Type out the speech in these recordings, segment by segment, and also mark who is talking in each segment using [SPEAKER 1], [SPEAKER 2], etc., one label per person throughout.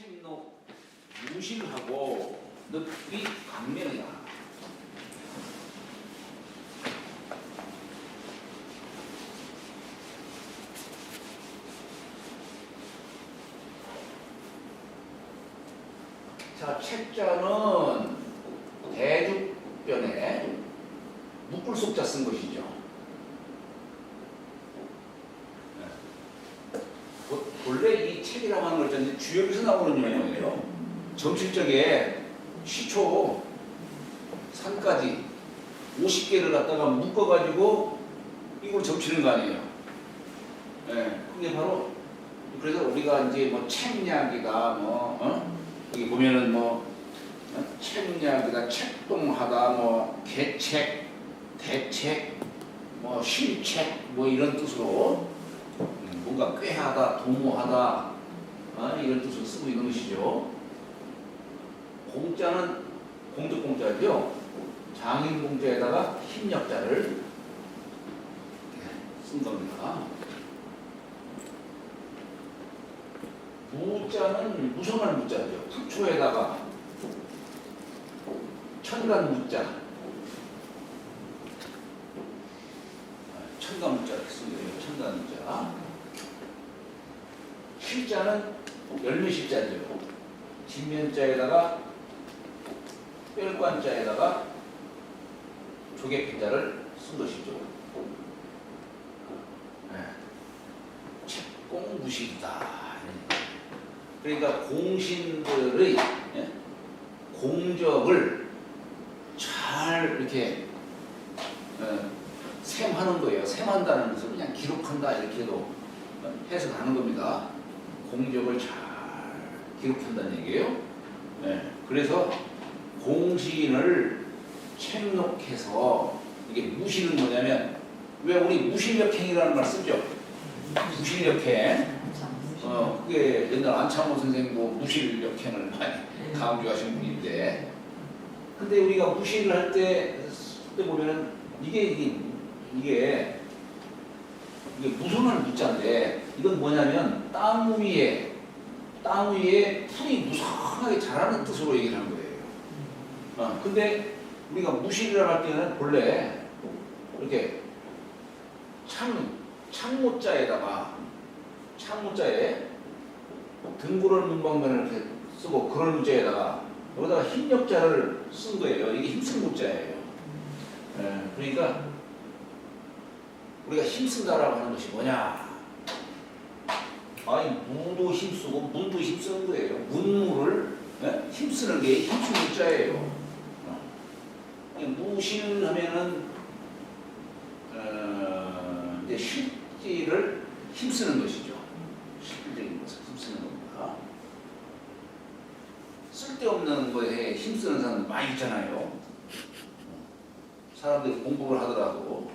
[SPEAKER 1] 책록 무실하고 늪이 강명이야. 자, 책자는 대죽변에 묶을속자 쓴 것이죠. 본래 이 책이라고 하는 걸 주역에서 나오는 용어예요. 정실적에 시초 산까지 50개를 갖다가 묶어가지고 이걸 점치는 거 아니에요. 예, 그게 바로 그래서 우리가 이제 뭐 책략이다, 여기 보면은 책략이다, 책동하다, 개책, 대책, 실책, 이런 뜻으로 뭔가 꾀하다, 도모하다, 이런 뜻으로 쓰고 있는 것이죠. 공자는 공적공자죠. 장인공자에다가 힘역자를 쓴 겁니다. 무자는 무성할 무자죠. 부초에다가 천간 무자, 천간 무자를 쓴 거예요. 천간 무자. 실자는 열매실자죠. 진면자에다가 뺄관자에다가 조개핀자를 쓴 것이죠. 책공무실이다. 그러니까 공신들의 공적을 잘 이렇게 셈하는 거예요. 셈한다는 것은 그냥 기록한다 이렇게도 해석하는 겁니다. 공적을 잘 기록한다는 얘기예요. 그래서 공신을 책록해서 이게 무실은 뭐냐면 왜 우리 무실역행이라는 말 쓰죠? 무실역행. 그게 옛날 안창호 선생님도 무실역행을 많이 강조하신 분인데, 근데 우리가 무실을 할 때 보면은 이게 무선한 무자인데 이건 뭐냐면 땅 위에 풀이 무성하게 자라는 뜻으로 얘기를 하는 거예요. 근데 우리가 무실이라고 할 때는 본래 이렇게 창모자에 등고를 문방면을 이렇게 쓰고 그럴 무자에다가 여기다가 힘역자를 쓴 거예요. 이게 힘쓴 무자예요. 그러니까 우리가 힘쓴다라고 하는 것이 뭐냐? 무도 힘쓰고 문도 힘쓰는 거예요. 문무를 힘쓰는 게 힘쓴 무자예요. 무실하면은 이제 실질을 힘쓰는 것이죠. 실질적인 것을 힘쓰는 겁니다. 쓸데없는 거에 힘쓰는 사람들 많이 있잖아요. 사람들이 공부를 하더라도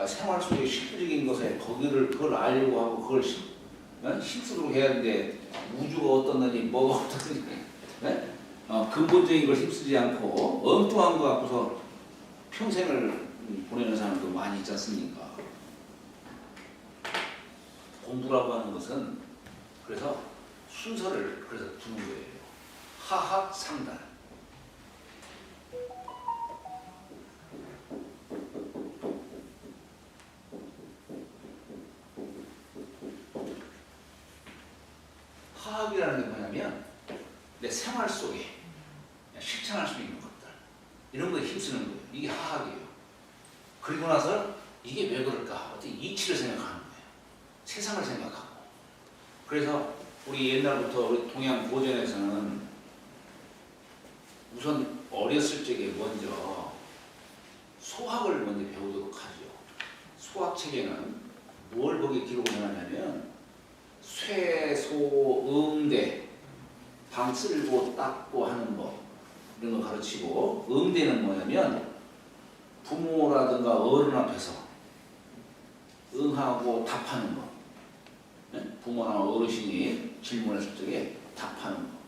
[SPEAKER 1] 생활 속의 실질적인 것에 그걸 알려고 하고 그걸 힘쓰도록 해야 하는데 우주가 어떻느니 뭐가 어떻느니 근본적인 걸 힘쓰지 않고 엉뚱한 거 갖고서 평생을 보내는 사람도 많이 있지 않습니까? 공부라고 하는 것은 그래서 순서를 그래서 두는 거예요. 하학 상단. 하학이라는 게 뭐냐면 내 생활 속에 실천할 수 있는 것들 이런 거에 힘쓰는 거예요. 이게 하학이에요. 그리고 나서 이게 왜 그럴까? 어떻게 이치를 생각하는 거예요. 세상을 생각하고. 그래서 우리 옛날부터 우리 동양 고전에서는 우선 어렸을 적에 먼저 소학을 먼저 배우도록 하죠. 소학책에는 뭘 거기에 기록을 해놨냐면 쇠, 소, 음대, 방 쓸고 닦고 하는 법 이런 거 가르치고, 음대는 뭐냐면 부모라든가 어른 앞에서 응하고 답하는 거. 부모나 어르신이 질문했을 적에 답하는 거.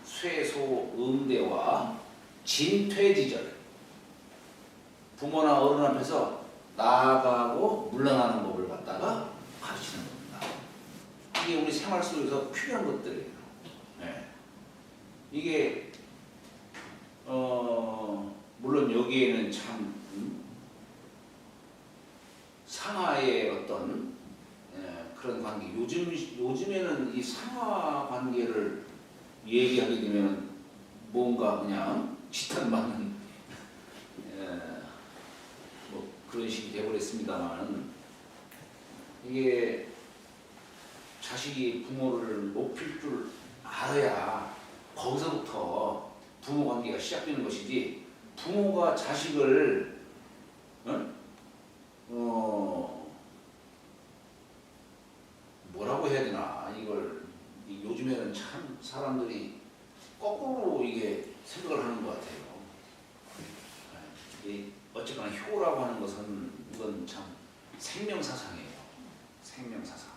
[SPEAKER 1] 쇠소 음대와 진퇴지절. 부모나 어른 앞에서 나아가고 물러나는 법을 갖다가 가르치는 겁니다. 이게 우리 생활 속에서 필요한 것들이에요. 이게 물론 여기에는 참 상하의 어떤 그런 관계, 요즘에는 이 상하 관계를 얘기하게 되면 뭔가 그냥 지탄받는 뭐 그런 식이 되어버렸습니다만, 이게 자식이 부모를 높일 줄 알아야 거기서부터 부모 관계가 시작되는 것이지, 부모가 자식을 뭐라고 해야 되나, 이걸 요즘에는 참 사람들이 거꾸로 이게 생각을 하는 것 같아요. 어쨌거나 효라고 하는 것은 이건 참 생명사상이에요. 생명사상.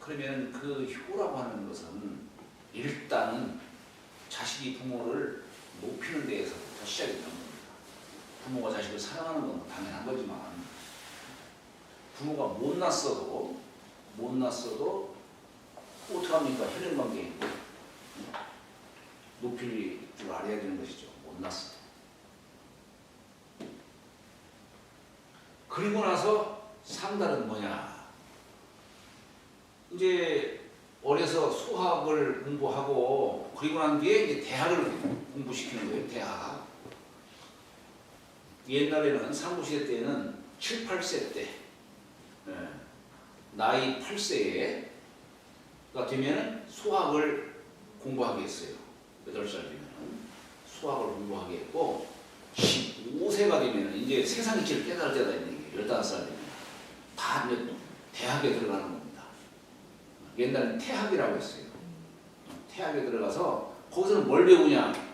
[SPEAKER 1] 그러면 그 효라고 하는 것은 일단은 자식이 부모를 높이는 데에서부터 시작이 되는 겁니다. 부모가 자식을 사랑하는 건 당연한 거지만, 부모가 못났어도 어떡합니까? 혈연관계에 높일 줄 알아야 되는 것이죠. 못났어도. 그리고 나서 상달은 뭐냐? 이제 어려서 수학을 공부하고, 그리고 난 뒤에 이제 대학을 공부시키는 거예요. 대학. 옛날에는 삼국시대 때는 7, 8세 때, 나이 8세가 되면 수학을 공부하게 했어요. 8살 되면 수학을 공부하게 했고, 15세가 되면 이제 세상 이치를 깨달을 때다 있는 게 15살 되면 다 이제 대학에 들어가는 겁니다. 옛날에는 태학이라고 했어요. 태학에 들어가서 거기서는 뭘 배우냐?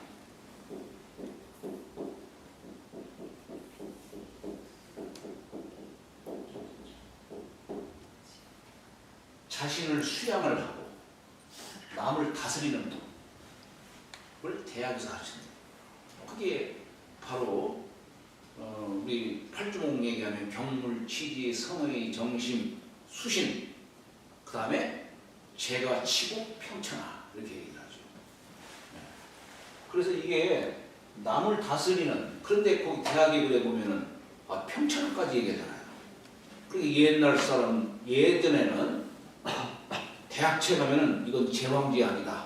[SPEAKER 1] 자신을 수양을 하고 남을 다스리는 걸 대학에서 가르친다. 그게 바로 우리 팔주목 얘기하면 경물, 치지, 성의, 정심, 수신, 그 다음에 재가, 치고, 평천하, 이렇게 얘기를 하죠. 그래서 이게 남을 다스리는, 그런데 거기 대학에 그래 보면은 평천하까지 얘기하잖아요. 그게 옛날 사람, 예전에는 대학체 가면은 이건 제왕제학이다,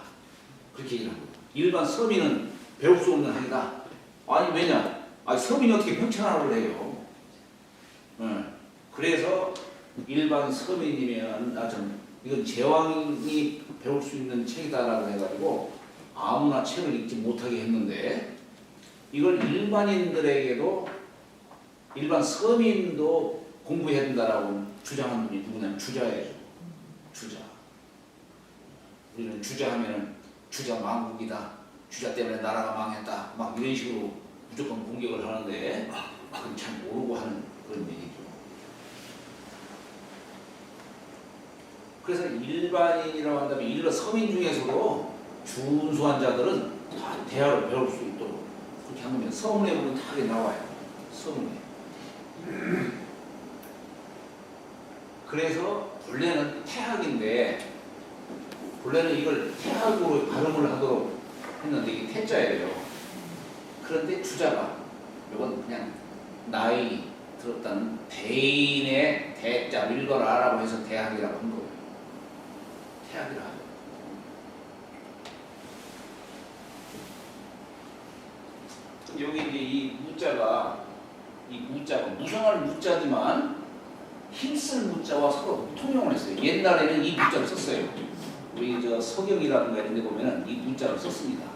[SPEAKER 1] 그렇게 얘기를 합니다. 일반 서민은 배울 수 없는 학이다. 아니 왜냐? 서민이 어떻게 평천하라고 해요? 그래서 일반 서민이면 이건 제왕이 배울 수 있는 책이다라고 해가지고 아무나 책을 읽지 못하게 했는데, 이걸 일반인들에게도, 일반 서민도 공부해야 된다라고 주장한 분이 누구냐면 주자예요. 주자. 우리는 주자하면은 주자 망국이다, 주자 때문에 나라가 망했다, 막 이런 식으로 무조건 공격을 하는데, 그건 잘 모르고 하는 그런 얘기죠. 그래서 일반인이라고 한다면 일반 서민 중에서도 준수한 자들은 다 대학을 배울 수 있도록 그렇게 하면 서문에 보면 다 나와요. 서문에. 그래서 본래는 태학인데, 본래는 이걸 태학으로 발음을 하도록 했는데 이게 태자예요. 그런데 주자가 이건 그냥 나이 들었다는 대인의 대자를 읽어라라고 해서 대학이라고 한 거예요. 태학이라 하죠. 여기 이제 이 무자가 무성할 무자지만 힘쓸 무자와 서로 통용을 했어요. 옛날에는 이 무자를 썼어요. 우리 서경이라든가 이런 데 보면은 이 무자를 썼습니다.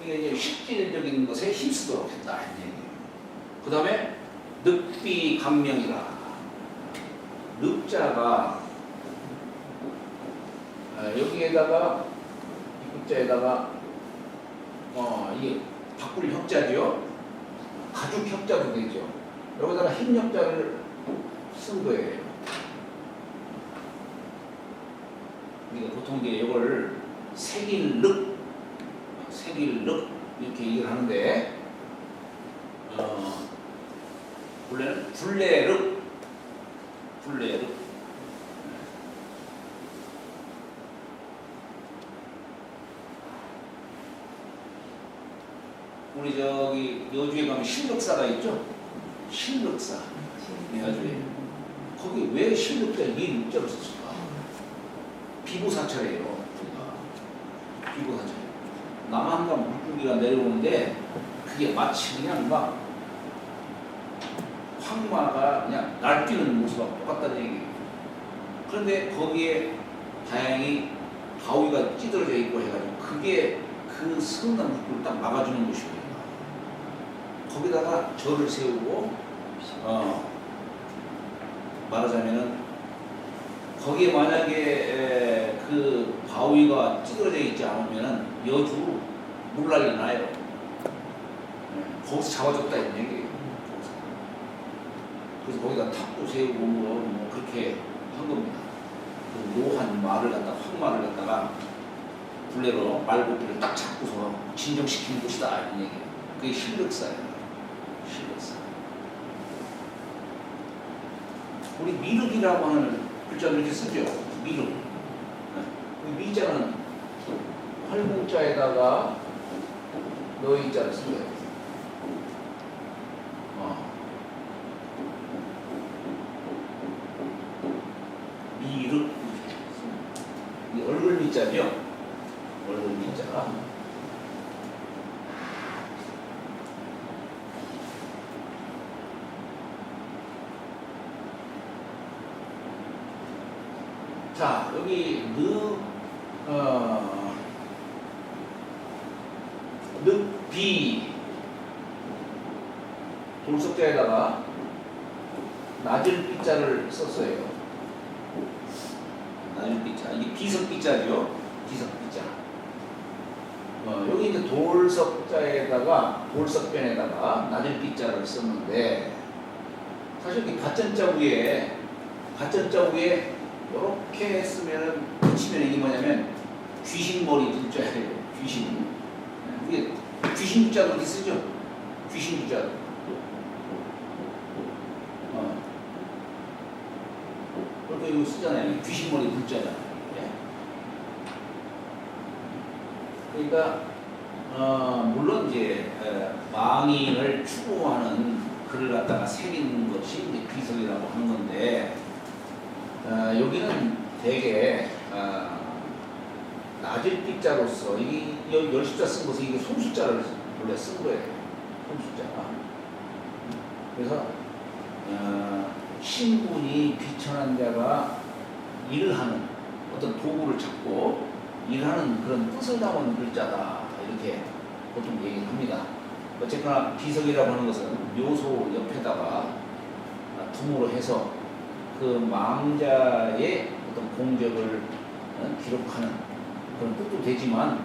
[SPEAKER 1] 이게 이제 실질적인 것에 힘쓰도록 했다, 이런 얘기예요. 그 다음에 늑비 강명이라. 늑자가 여기에다가 이 늑자에다가 이게 바꿀 협자죠. 가죽 협자도 되죠. 여기다가 흰 협자를 쓴 거예요. 그러니까 보통 이제 이걸 색일륵 이렇게 얘기를 하는데, 원래는 불례륵. 우리 저기 여주에 가면 신륵사가 있죠? 신륵사. 여주에. 거기 왜 신륵자에 이 육자를 썼을까? 비부사찰이에요. 비부사찰. 남한강 물고기가 내려오는데 그게 마치 그냥 막 황마가 그냥 날뛰는 모습하고 똑같다는 얘기예요. 그런데 거기에 다행히 바위가 찌들어져 있고 해가지고 그게 그 성난 물고기를 딱 막아주는 곳이에요. 거기다가 절을 세우고 말하자면은 거기에 만약에 그 바위가 찌그러져 있지 않으면은 여주 물난리 나요. 거기서 잡아줬다 이런 얘기예요. 그래서 거기다 탑도 세우고 뭐 그렇게 한 겁니다. 그 묘한 말을 갖다가 황말을 갖다가 굴레로 말고기를 딱 잡고서 진정시키는 곳이다 이런 얘기예요. 그게 신륵사예요. 신륵사. 우리 미륵이라고 하는 글자를 이렇게 쓰죠. 미륵. 그 미자는 활공자에다가 너희자를 써요. 미륵. 이 얼굴 미자죠. 얼굴 미자가. 자, 여기 늑비 돌석자에다가 낮은 삐자를 썼어요. 낮은 삐자. 이게 비석삐자죠. 비석삐자. 여기 이제 돌석자에다가 돌석변에다가 낮은 삐자를 썼는데 사실 이 가천자 위에 이렇게 쓰면은 붙이면 이게 뭐냐면 귀신머리 들자예요. 귀신. 이게 귀신 자도 이렇게 쓰죠. 귀신 자도. 그렇게 이거 쓰잖아요. 귀신머리 들자잖아요. 그러니까 물론 이제 망인을 추구하는 글을 갖다가 새기는 것이 이제 비석이라고 하는 건데. 여기는 되게 낮은 삐자로서 이 열숫자 쓴 것은 이게 손숫자를 원래 쓴 거예요. 손숫자가. 그래서 신분이 비천한 자가 일을 하는 어떤 도구를 잡고 일하는 그런 뜻을 담은 글자다 이렇게 보통 얘기를 합니다. 어쨌거나 비석이라고 하는 것은 묘소 옆에다가 tum으로 해서 그 망자의 어떤 공적을 기록하는 그런 뜻도 되지만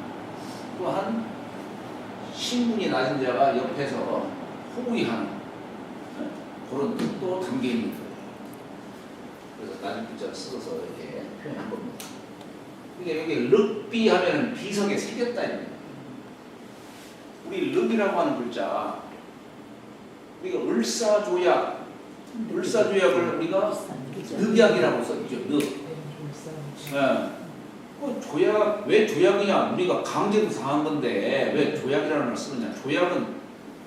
[SPEAKER 1] 또한 신분이 낮은 자가 옆에서 호위하는 그런 뜻도 담겨 있는 거예요. 그래서 낮은 글자를 써서 이렇게 표현한 겁니다. 이게 여기 륵비 하면은 비석에 새겼다 이거예요. 우리 륵이라고 하는 글자, 우리가 을사조약을 우리가 늑약이라고 썼죠. 늑. 조약, 왜 조약이냐? 우리가 강제로 당한 건데 왜 조약이라는 걸 쓰느냐? 조약은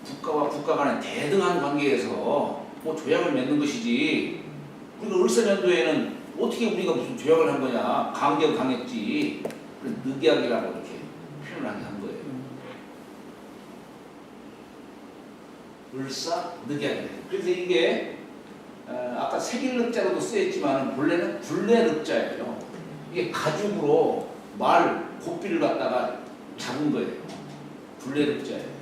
[SPEAKER 1] 국가와 국가 간의 대등한 관계에서 뭐 조약을 맺는 것이지. 우리가 을사년도에는 어떻게 우리가 무슨 조약을 한 거냐? 강제로 당했지. 그래서 늑약이라고 이렇게 표현하게 한 거예요. 을사, 늑약이에요. 그래서 이게 아까 색일륵자로도 쓰였지만 본래는 굴레륵자예요. 이게 가죽으로 말 고삐를 갖다가 잡은 거예요. 굴레륵자예요.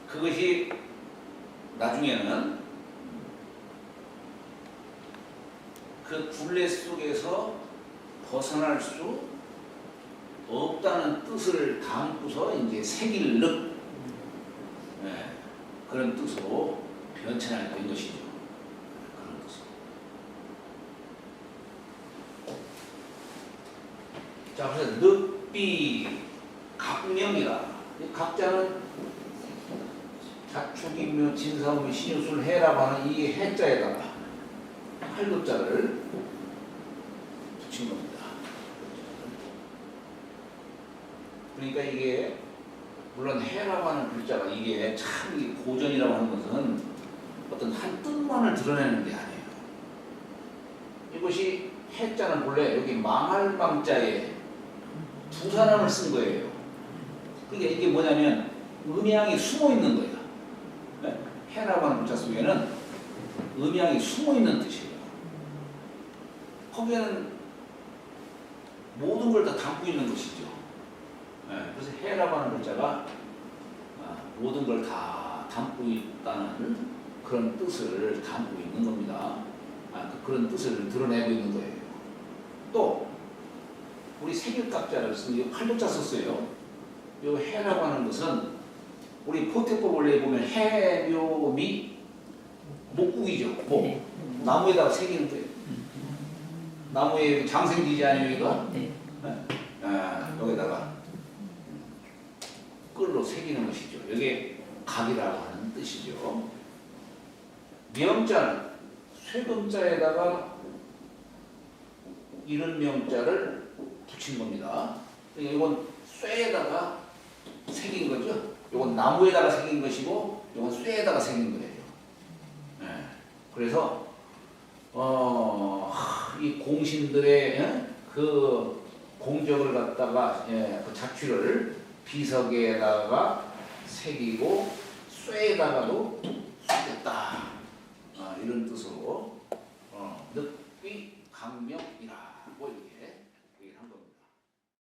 [SPEAKER 1] 그것이 나중에는 그 굴레 속에서 벗어날 수 없다는 뜻을 담고서 이제 색일륵 그런 뜻으로 변천하게 된 것이죠. 그런 뜻으로. 자, 그래서 늑비 각명이라. 각자는 자축이며 진사오며 신유술 해라고 하는 이 해자에다가 활급자를 붙인 겁니다. 그러니까 이게 물론 해라고 하는 글자가 이게 참 이 고전이라고 하는 것은 어떤 한 뜻만을 드러내는 게 아니에요. 이것이 해자는 본래 여기 망할 망자에 두 사람을 쓴 거예요. 그러니까 이게 뭐냐면 음양이 숨어 있는 거예요. 네? 해라고 하는 글자 속에는 음양이 숨어 있는 뜻이에요. 거기에는 모든 걸 다 담고 있는 것이죠. 네, 그래서 해라고 하는 글자가 모든 걸 다 담고 있다는 그런 뜻을 담고 있는 겁니다. 그런 뜻을 드러내고 있는 거예요. 또 우리 색일갑자를 쓰는 팔도자 썼어요. 이 해라고 하는 것은 우리 포태법 원래 보면 해, 묘, 미 목국이죠. 뭐 나무에다가 새기는 거예요. 나무에 장생지지 아니에요, 이거?
[SPEAKER 2] 네.
[SPEAKER 1] 여기다가 끌로 새기는 것이죠. 이게 각이라고 하는 뜻이죠. 명자는 쇠금자에다가 이런 명자를 붙인 겁니다. 그러니까 이건 쇠에다가 새긴 거죠. 이건 나무에다가 새긴 것이고, 이건 쇠에다가 새긴 거예요. 네. 그래서 이 공신들의 그 공적을 갖다가 그 자취를 비석에다가 새기고 쇠에다가도 새겼다. 이런 뜻으로 늑비 강명이라.